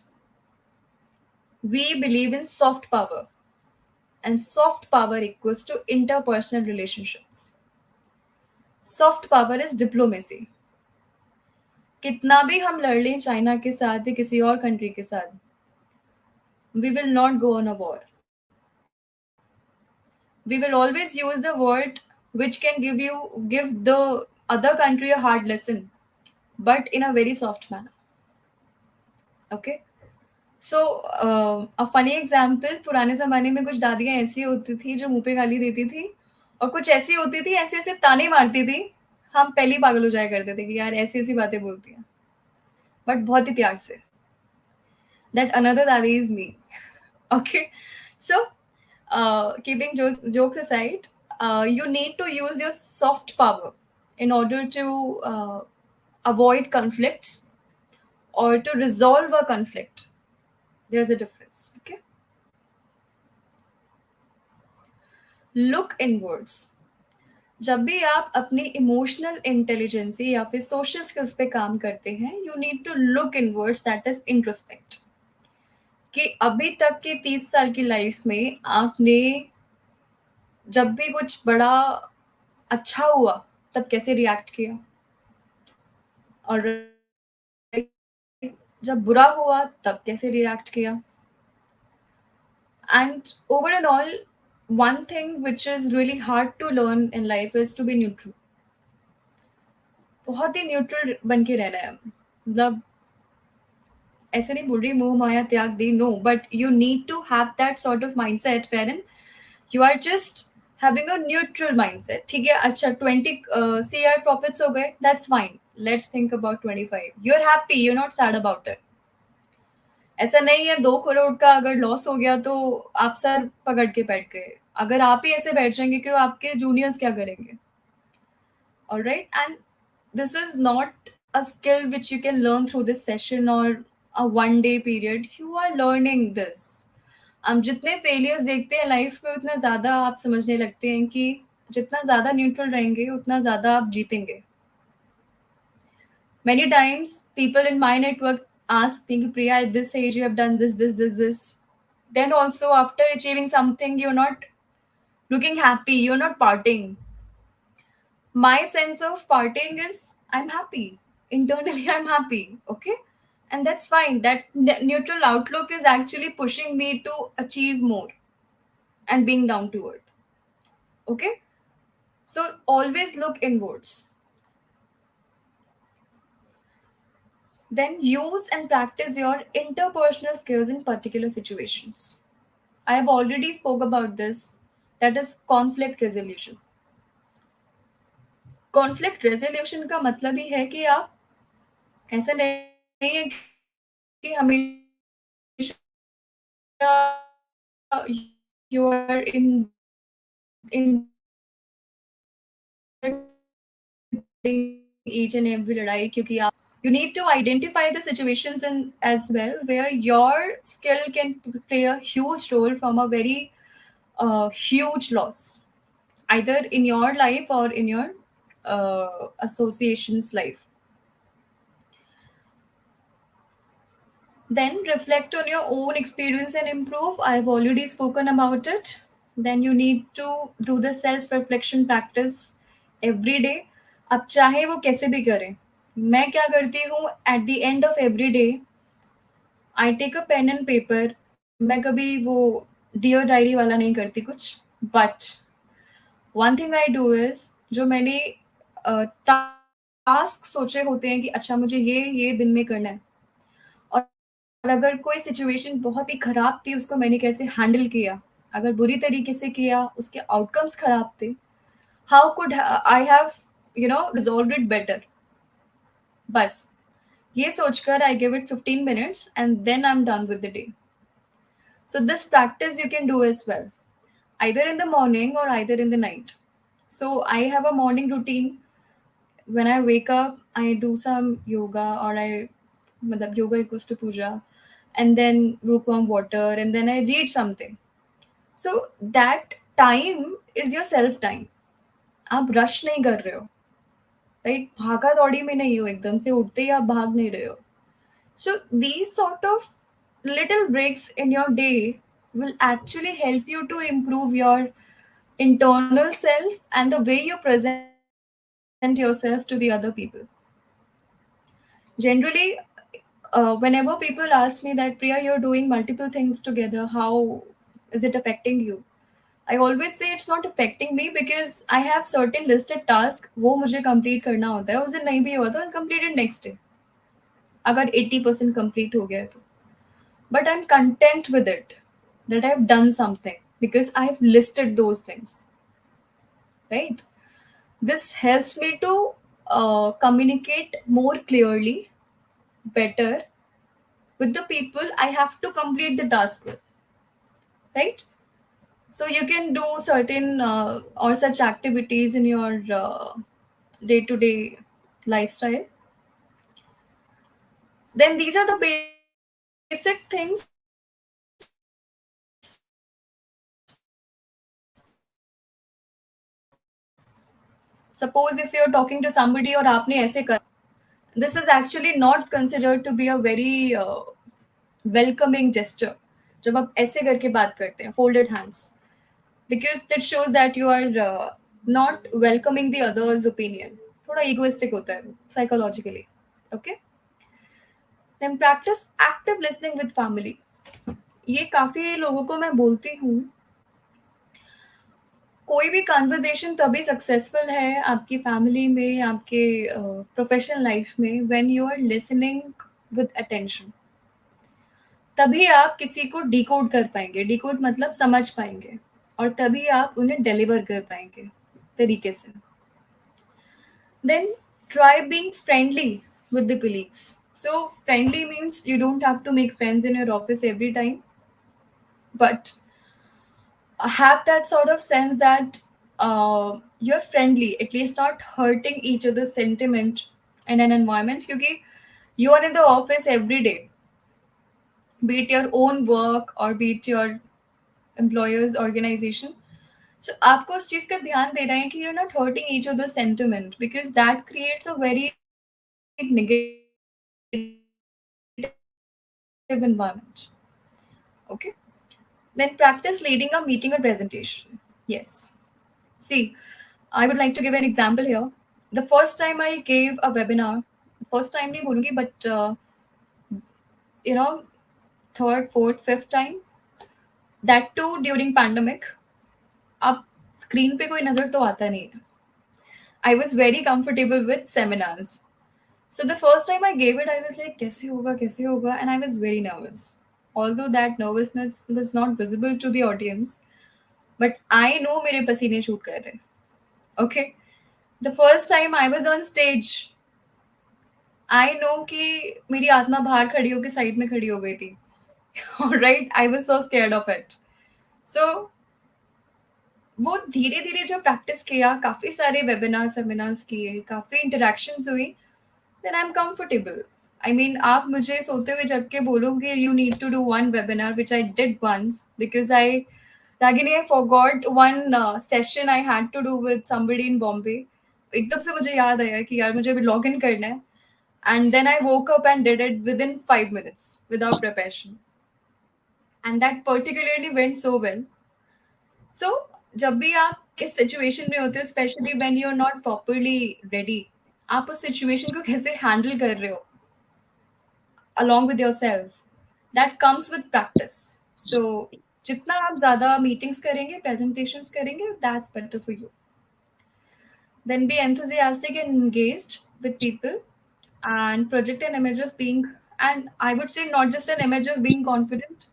We believe in soft power, and soft power equals to interpersonal relationships. Soft power is diplomacy. कितना भी हम लड़ लें China के साथ या किसी और कंट्री के साथ, we will not go on a war. We will always use the word which can give the other country a hard lesson, but in a very soft manner. Okay. So a funny example, पुराने ज़माने में कुछ दादियाँ ऐसी होती थी जो मुँह पे गाली देती थी, और कुछ ऐसी होती थी ऐसे ऐसे ताने मारती थी, हम पहले ही पागल हो जाया करते थे कि यार ऐसी ऐसी बातें बोलती हैं, बट बहुत ही प्यार से. That another dadi is me. Okay. So keeping jokes aside, you need to use your soft power in order to avoid conflicts or to resolve a conflict. There's a difference. Okay. Look inwards. जब भी आप अपनी emotional intelligence या फिर social skills पे काम करते हैं, you need to look inwards, that is introspect. कि अभी तक की 30 साल की लाइफ में आपने जब भी कुछ बड़ा अच्छा हुआ तब कैसे रिएक्ट किया, और जब बुरा हुआ तब कैसे रिएक्ट किया। And over and all, one thing which is really hard to learn in life is to be neutral. बहुत ही न्यूट्रल बन के रहना है, मतलब ऐसे नहीं बोल रही मोह माया त्याग दी, no, but you need to have that sort of mindset where in you are just having a neutral mindset. ठीक है, अच्छा 20 CR प्रॉफिट्स हो गए, that's fine, let's think about 25, you are happy, you are not sad about it. ऐसा नहीं है 2 करोड़ का अगर लॉस हो गया तो आप सर पकड़ के बैठ गए। अगर आप ही ऐसे बैठ जाएंगे कि आपके जूनियर्स क्या करेंगे। All right, and this is not a skill which you can learn through this session or a 1 day period. You are learning this. हम जितने फेलियर्स देखते हैं लाइफ में उतना ज़्यादा आप समझने लगते हैं कि जितना ज़्यादा न्यूट्रल रहेंगे उतना ज़्यादा आप जीतेंगे। Many times people in my network ask me, Priya, at this age you have done this. Then also after achieving something, you're not looking happy, you're not partying. My sense of partying is I'm happy. Internally, I'm happy. Okay. And that's fine. That neutral outlook is actually pushing me to achieve more and being down to earth. Okay. So always look inwards. Then use and practice your interpersonal skills in particular situations. I have already spoke about this. That is conflict resolution. Conflict resolution का मतलब ही है कि आप ऐसा नहीं है कि हमेशा you are in each and every लड़ाई, क्योंकि आप you need to identify the situations in as well where your skill can play a huge role from a very huge loss, either in your life or in your association's life. Then reflect on your own experience and improve. I've already spoken about it. Then you need to do the self reflection practice every day. अब चाहे वो कैसे भी करें, मैं क्या करती हूँ at the end of every day, I take a pen and paper. मैं कभी वो डियर डायरी वाला नहीं करती कुछ, but one thing I do is जो मैंने टास्क सोचे होते हैं कि अच्छा मुझे ये दिन में करना है, और अगर कोई सिचुएशन बहुत ही खराब थी उसको मैंने कैसे हैंडल किया, अगर बुरी तरीके से किया उसके आउटकम्स खराब थे, how could I have resolve it better. बस ये सोचकर I give it 15 minutes and then I am done with the day. So this practice you can do as well, either in the morning or either in the night. So I have a morning routine. When I wake up, I do some yoga, or matlab yoga equals to puja, and then lukewarm water, and then I read something. So that time is your self time. आप rush नहीं कर रहे हो, right, भागा दौड़ी में नहीं हो, एकदम से उठते ही आप भाग नहीं रहे हो। सो these sort of little breaks in your day will actually help you to improve your internal self and the way you present yourself to the other people. Generally, whenever people ask me that, Priya, you're doing multiple things together, how is it affecting you? I always say it's not affecting me because I have certain listed tasks, वो मुझे complete करना होता है, उस दिन नहीं भी हुआ तो I'll complete it next day, अगर 80% complete हो गया है तो। But I'm content with it, that I've done something because I've listed those things, right? This helps me to communicate more clearly, better with the people I have to complete the task with, right? So you can do certain or such activities in your day to day lifestyle. Then these are the basic things. Suppose if you're talking to somebody और आपने ऐसे कर, this is actually not considered to be a very welcoming gesture. जब आप ऐसे करके बात करते हैं, folded hands, because that shows that you are not welcoming the other's opinion. थोड़ा egoistic होता है psychologically. Okay. Then practice active listening with family. ये काफी लोगों को मैं बोलती हूँ, कोई भी कन्वर्सेशन तभी सक्सेसफुल है आपकी फैमिली में, आपके प्रोफेशनल लाइफ में, when you are listening with attention. तभी आप किसी को डिकोड कर पाएंगे, डिकोड मतलब समझ पाएंगे, और तभी आप उन्हें डिलीवर कर पाएंगे तरीके से. Then try being friendly with the colleagues. So friendly means you don't have to make friends in your office every time, but have that sort of sense that you're friendly, at least not hurting each other's sentiment in an environment. Because you are in the office every day, be it your own work or be it your employer's organization. So आपको उस चीज़ का ध्यान दे रहे हैं कि you're not hurting each other's sentiment, because that creates a very negative environment. Okay. Then practice leading a meeting or presentation. Yes. See, I would like to give an example here. The first time I gave a webinar, first time नहीं बोलूँगी, but you know, third, fourth, fifth time, that too during pandemic. अब screen पे कोई नज़र तो आता नहीं है. I was very comfortable with seminars. So the first time I gave it, I was like, कैसे होगा, and I was very nervous. Although that nervousness was not visible to the audience, but I know मेरे पसीने छूट गए थे. Okay. The first time I was on stage, I know कि मेरी आत्मा बाहर खड़ी होकर साइड में खड़ी हो गई थी. Right? I was so scared of it. So वो धीरे धीरे जो प्रैक्टिस किया, काफी सारे वेबिनार सेमिनार्स किए, काफी इंटरेक्शंस हुई, then I am comfortable. I mean आप मुझे सोते हुए जग के बोलोगे you need to do one webinar, which I did once, because I Ragini I forgot one session I had to do with somebody in Bombay. एकदम से मुझे याद आया कि यार मुझे अभी लॉग इन करना है, and then I woke up and did it within 5 minutes without preparation, and that particularly went so well. So जब भी आप इस सिचुएशन में होते हो, specially when you are not properly ready, आप उस सिचुएशन को कैसे हैंडल कर रहे हो along with yourself, that comes with practice. So जितना आप ज़्यादा मीटिंग्स करेंगे, प्रेजेंटेशंस करेंगे, that's better for you. Then be enthusiastic and engaged with people, and project an image of being, and I would say not just an image of being confident,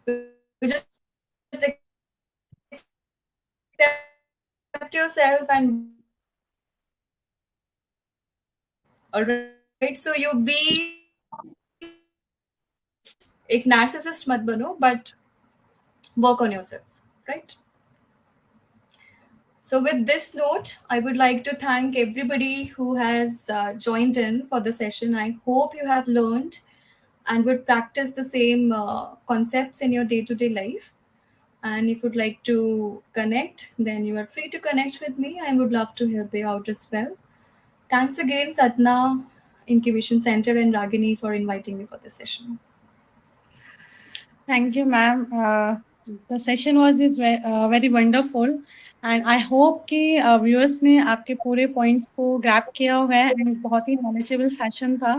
you just accept yourself and be all right. So you be एक narcissist मत बनो, but work on yourself, right? So with this note, I would like to thank everybody who has joined in for the session. I hope you have learned and would practice the same concepts in your day-to-day life. And if you'd like to connect, then you are free to connect with me. I would love to help you out as well. Thanks again, Satna, Incubation Center, and Ragini for inviting me for this session. Thank you, ma'am. The session was very wonderful, and I hope कि viewers ने आपके पूरे points को grab किया होगा, and बहुत ही knowledgeable session था.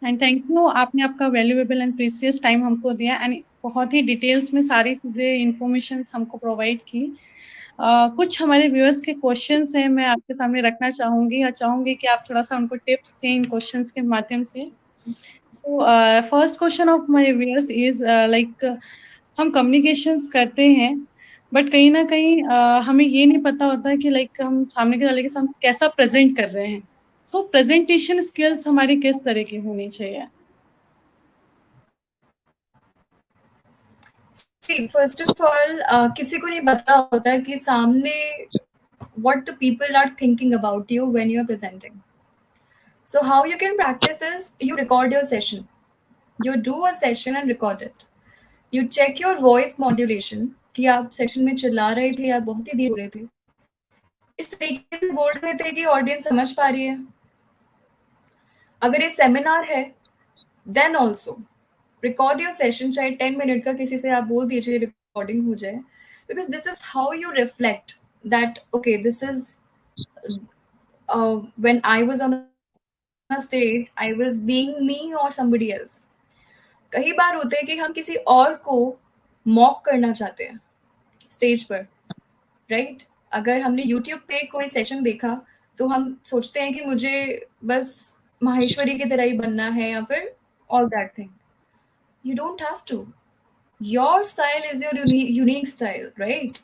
And thank you, आपने आपका valuable and precious time हमको दिया, and बहुत ही details में सारी चीजें informations हमको provide की. कुछ हमारे viewers के questions हैं, मैं आपके सामने रखना चाहूंगी, या चाहूंगी कि आप थोड़ा सा उनको tips दें इन questions के माध्यम से. So first question of my viewers is like हम communications करते हैं, बट कहीं ना कहीं हमें ये नहीं पता होता कि लाइक हम सामने के वाले के सामने कैसा प्रेजेंट कर रहे हैं. सो प्रेजेंटेशन स्किल्स हमारी किस तरह की होनी चाहिए? See, first of all, किसी को नहीं पता होता कि सामने what the people are thinking about you when you are presenting. So how you can practice is you record your session. You do a session and record it. You check your voice modulation कि आप session में चिल्ला रहे थे या बहुत ही धीरे बोल रहे थे. किस तरीके से बोल रहे थे कि ऑडियंस समझ पा रही है. अगर ये सेमिनार है, then also record your session, चाहे 10 मिनट का किसी से आप बोल दीजिए रिकॉर्डिंग हो जाए, because this is how you reflect that okay this is when I was on a stage, I was being me or somebody else. कई बार होते हैं कि हम किसी और को मॉक करना चाहते हैं स्टेज पर, राइट? अगर हमने यूट्यूब पे कोई सेशन देखा तो हम सोचते हैं कि मुझे बस माहेश्वरी की तरह ही बनना है या फिर all that thing. You don't have to. Your style is your unique style, right?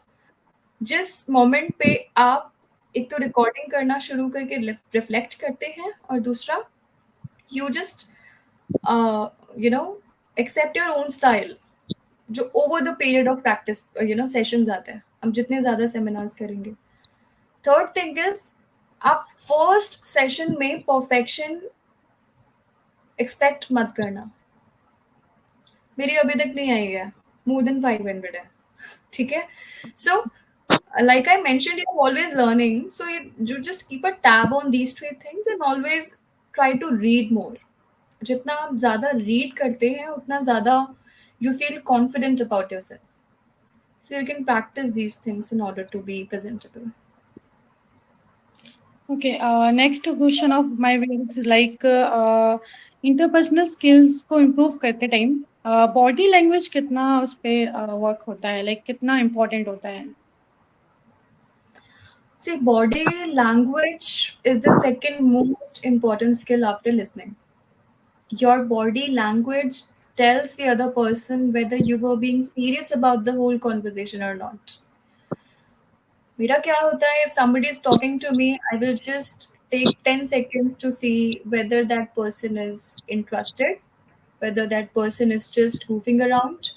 जिस मोमेंट पे आप एक तो रिकॉर्डिंग करना शुरू करके रिफ्लेक्ट करते हैं, और दूसरा you just you know accept your own style, जो over the period of practice sessions आते हैं, हम जितने ज़्यादा सेमिनार्स करेंगे. थर्ड थिंग इज आप फर्स्ट सेशन में परफेक्शन एक्सपेक्ट मत करना. मेरी अभी तक नहीं आई है, मोर देन 500 है, ठीक है? सो like I mentioned, you're always learning, so you just keep a tab on these three things and always try to read more. जितना आप ज़्यादा रीड करते हैं उतना ज़्यादा you feel confident about yourself. So you can practice these things in order to be presentable. Okay, next question of my is like interpersonal skills को improve करते time body language कितना उस पे work होता है, like कितना important होता है? See, body language is the second most important skill after listening. Your body language tells the other person whether you were being serious about the whole conversation or not. मेरा क्या होता है, if somebody is talking to me, I will just take 10 seconds to see whether that person is interested, whether that person is just goofing around,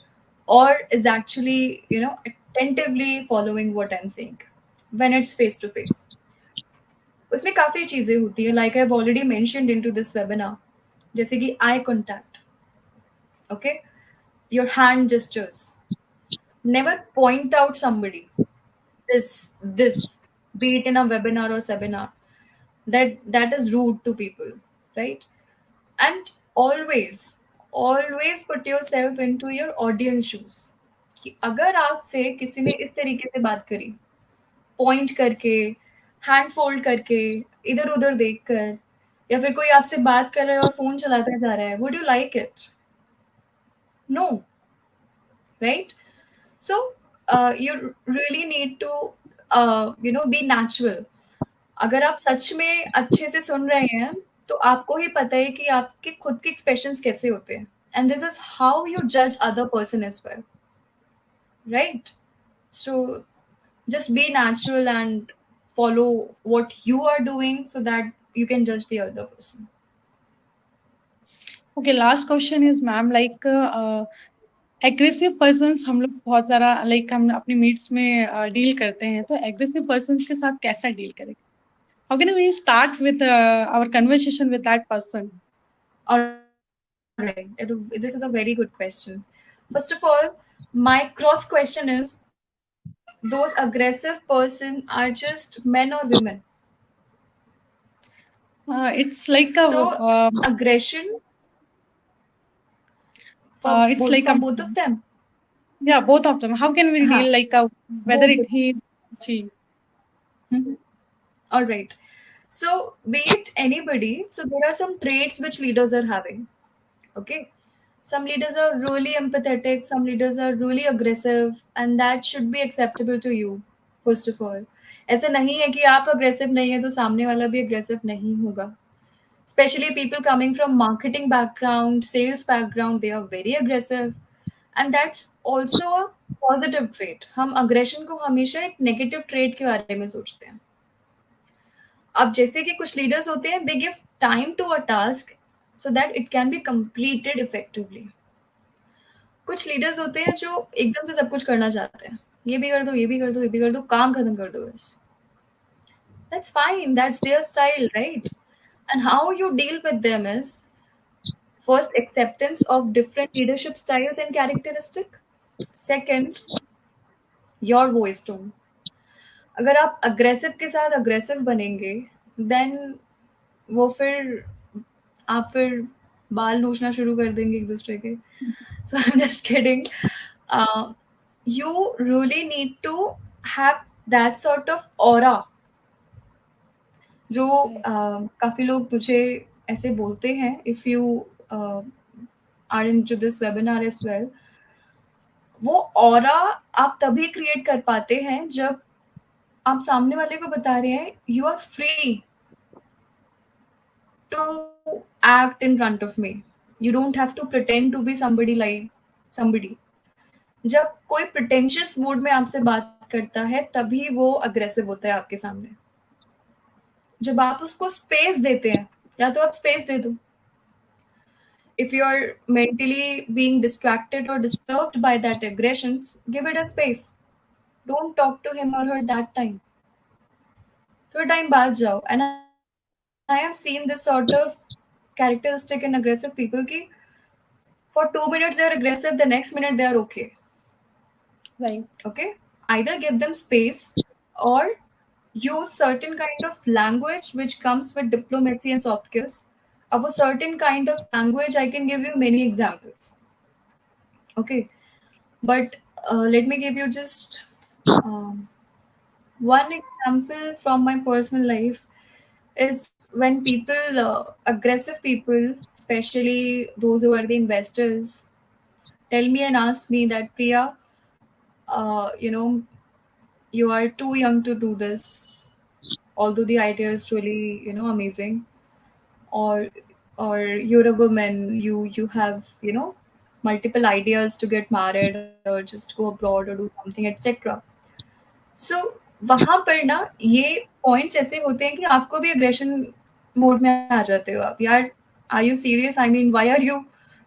or is actually, attentively following what I'm saying when it's face to face. उसमें काफ़ी चीज़ें होती है, like I've already mentioned into this webinar, जैसे कि eye contact, okay? Your hand gestures. Never point out somebody. This, be it in a webinar or seminar, that is rude to people, right? And always put yourself into your audience shoes. कि अगर आपसे किसी ने इस तरीके से बात करी, पॉइंट करके, हैंड फोल्ड करके, इधर उधर देख कर, या फिर कोई आपसे बात कर रहा है और फोन चलाता जा रहा है, would you like it? No, right? So you really need to be natural. अगर आप सच में अच्छे से सुन रहे हैं तो आपको ही पता है कि आपके खुद के एक्सप्रेशंस कैसे होते हैं, and this is how you जज other person as well, right? So just be natural and follow what you are doing so that you can judge the other person. Okay, last question is ma'am, like aggressive persons हम लोग बहुत सारा like हम अपनी meets में deal करते हैं, तो एग्रेसिव पर्सन्स के साथ कैसा डील करें? How can we start with our conversation with that person? All right, this is a very good question. First of all, my cross question is, those aggressive person are just men or women? It's like So aggression it's like from both of them. Yeah, both of them. How can we deal like whether Both it he she? Mhm. All right. So be it anybody, so there are some traits which leaders are having. Okay. Some leaders are really empathetic, some leaders are really aggressive, and that should be acceptable to you, first of all. ऐसा नहीं है कि आप aggressive नहीं है तो सामने वाला भी aggressive नहीं होगा. Especially people coming from marketing background, sales background, they are very aggressive. And that's also a positive trait. हम aggression को हमेशा एक negative trait के बारे में सोचते हैं. अब जैसे कि कुछ लीडर्स होते हैं, they give time to a task so that it can be completed effectively. कुछ लीडर्स होते हैं जो एकदम से सब कुछ करना चाहते हैं, ये भी कर दो, ये भी कर दो, ये भी कर दो, काम खत्म कर दो बस. That's fine, that's their style, right? And how you deal with them is first acceptance of different leadership styles and characteristic. Second, your voice tone. अगर आप अग्रेसिव के साथ अग्रेसिव बनेंगे देन वो फिर आप फिर बाल नोचना शुरू कर देंगे एक दूसरे के. So I'm just kidding. You really need to have that sort of aura जो काफ़ी लोग मुझे ऐसे बोलते हैं if you are into this webinar as well. वो ऑरा आप तभी क्रिएट कर पाते हैं जब आप सामने वाले को बता रहे हैं you are free to act in front of me. You don't have to pretend to be somebody like somebody. जब कोई प्रिटेंशियस मूड में आपसे बात करता है तभी वो अग्रेसिव होता है आपके सामने. जब आप उसको स्पेस देते हैं या तो आप स्पेस दे दो. If you're mentally being distracted or disturbed by that aggressions, give it a space. Don't talk to him or her that time. थोड़ा टाइम बाद जाओ. And I have seen this sort of characteristic in aggressive people कि for 2 minutes they are aggressive, the next minute they are okay. Right. Okay? Either give them space or use certain kind of language which comes with diplomacy and soft skills. Of a certain kind of language, I can give you many examples. Okay, but let me give you just um, one example from my personal life is when people, aggressive people, especially those who are the investors, tell me and ask me that Priya, you know, you are too young to do this, although the idea is really, amazing, or you're a woman, you have, multiple ideas to get married or just go abroad or do something, etc. So वहां पर ना ये points ऐसे होते हैं कि आपको भी अग्रेशन मोड में आ जाते हो आप. यार, are you serious? I mean, why are you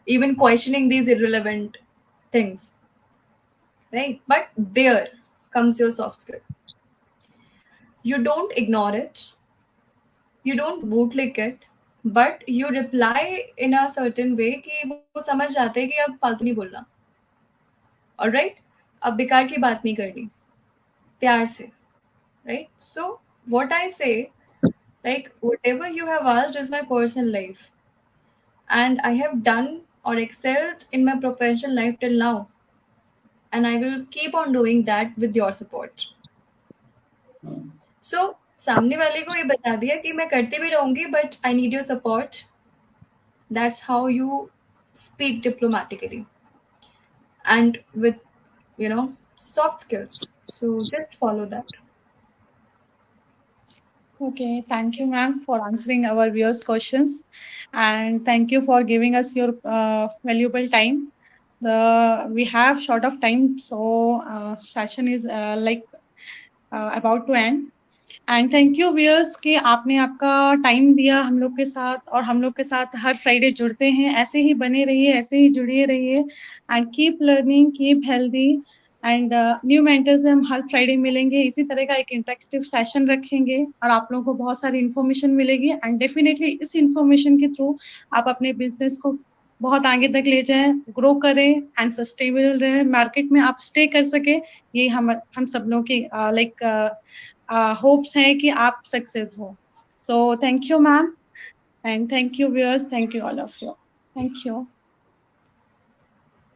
even questioning these irrelevant things, right? But there comes your soft skill. You don't ignore it, you don't bootlick it, but you reply in a certain way कि वो समझ जाते हैं कि अब फालतू नहीं बोलना. Alright? अब बेकार की बात नहीं करनी, प्यार से, right? So what I say, like whatever you have asked is my personal life, and I have done or excelled in my professional life till now, and I will keep on doing that with your support. So सामने वाले को ये बता दिया कि मैं करती भी रहूंगी but I need your support. That's how you speak diplomatically and with, soft skills. So just follow that. Okay, thank you, ma'am, for answering our viewers' questions, and thank you for giving us your valuable time. We have short of time, so session is about to end. And thank you viewers कि आपने आपका time दिया हम लोग के साथ, और हम लोग के साथ हर फ्राइडे जुड़ते हैं. ऐसे ही बने रहिए, ऐसे ही जुड़े रहिए, and keep learning, keep healthy, and new mentor से हम हर फ्राइडे मिलेंगे. इसी तरह का एक इंटरेक्टिव सेशन रखेंगे और आप लोगों को बहुत सारी इन्फॉर्मेशन मिलेगी, एंड डेफिनेटली इस इन्फॉर्मेशन के थ्रू आप अपने बिजनेस को बहुत आगे तक ले जाएं, ग्रो करें एंड सस्टेनेबल रहे, मार्केट में आप स्टे कर सके. ये हम सब लोगों की होप्स हैं कि आप सक्सेस हो. So thank you ma'am, and thank you viewers, thank you all of you. Thank you.